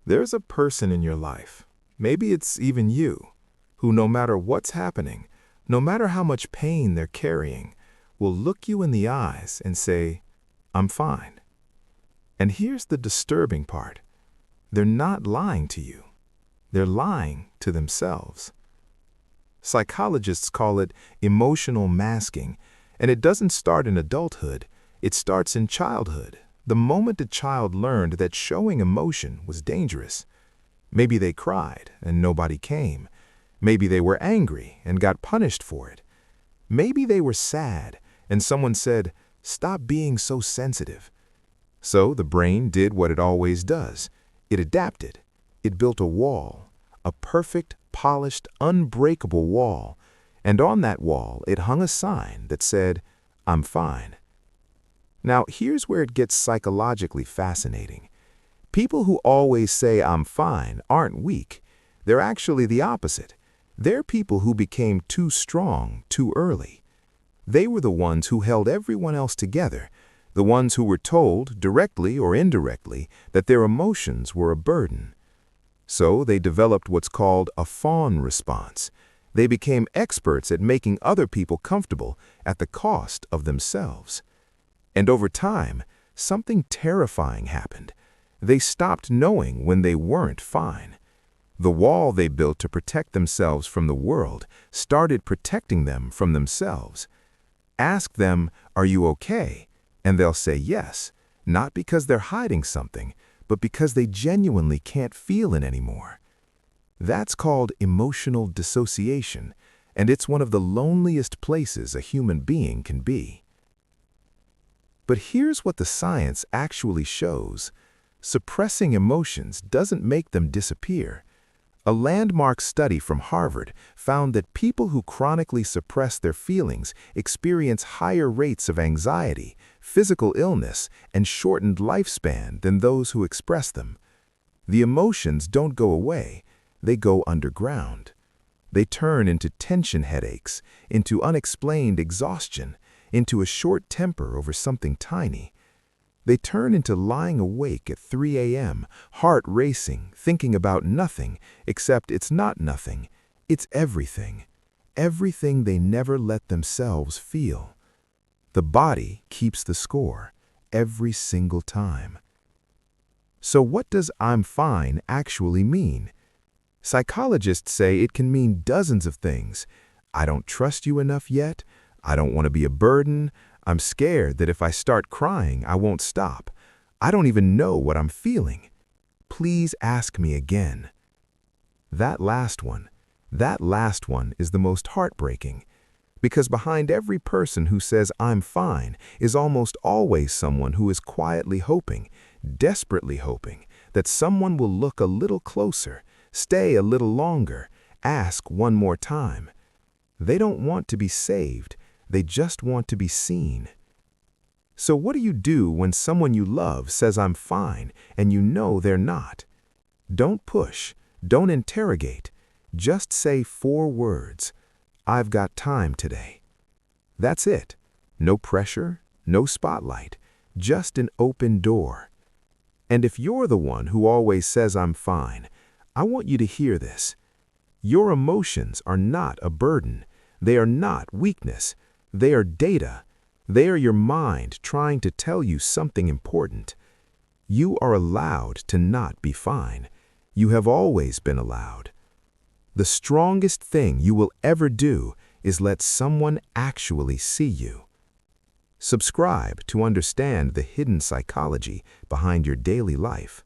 There's a person in your life, maybe it's even you, who no matter what's happening, no matter how much pain they're carrying, will look you in the eyes and say, "I'm fine." And here's the disturbing part. They're not lying to you. They're lying to themselves. Psychologists call it emotional masking, and it doesn't start in adulthood. It starts in childhood, the moment a child learned that showing emotion was dangerous. Maybe they cried and nobody came. Maybe they were angry and got punished for it. Maybe they were sad and someone said, "Stop being so sensitive." So the brain did what it always does. It adapted. It built a wall, a perfect, polished, unbreakable wall. And on that wall, it hung a sign that said, "I'm fine." Now, here's where it gets psychologically fascinating. People who always say "I'm fine" aren't weak. They're actually the opposite. They're people who became too strong too early. They were the ones who held everyone else together, the ones who were told, directly or indirectly, that their emotions were a burden. So they developed what's called a Fawn response. They became experts at making other people comfortable at the cost of themselves. And over time, something terrifying happened. They stopped knowing when they weren't fine. The wall they built to protect themselves from the world started protecting them from themselves. Ask them, "Are you okay?" And they'll say yes, not because they're hiding something, but because they genuinely can't feel it anymore. That's called emotional dissociation, and it's one of the loneliest places a human being can be. But here's what the science actually shows. Suppressing emotions doesn't make them disappear. A landmark study from Harvard found that people who chronically suppress their feelings experience higher rates of anxiety, physical illness, and shortened lifespan than those who express them. The emotions don't go away, they go underground. They turn into tension headaches, into unexplained exhaustion, into a short temper over something tiny. They turn into lying awake at 3 a.m., heart racing, thinking about nothing, except it's not nothing, it's everything. Everything they never let themselves feel. The body keeps the score, every single time. So what does "I'm fine" actually mean? Psychologists say it can mean dozens of things. I don't trust you enough yet. I don't want to be a burden. I'm scared that if I start crying, I won't stop. I don't even know what I'm feeling. Please ask me again. That last one is the most heartbreaking. Because behind every person who says "I'm fine" is almost always someone who is quietly hoping, desperately hoping, that someone will look a little closer, stay a little longer, ask one more time. They don't want to be saved. They just want to be seen. So what do you do when someone you love says "I'm fine" and you know they're not? Don't push. Don't interrogate. Just say 4 words. "I've got time today." That's it. No pressure, no spotlight, just an open door. And if you're the one who always says "I'm fine," I want you to hear this. Your emotions are not a burden. They are not weakness. They are data. They are your mind trying to tell you something important. You are allowed to not be fine. You have always been allowed. The strongest thing you will ever do is let someone actually see you. Subscribe to understand the hidden psychology behind your daily life.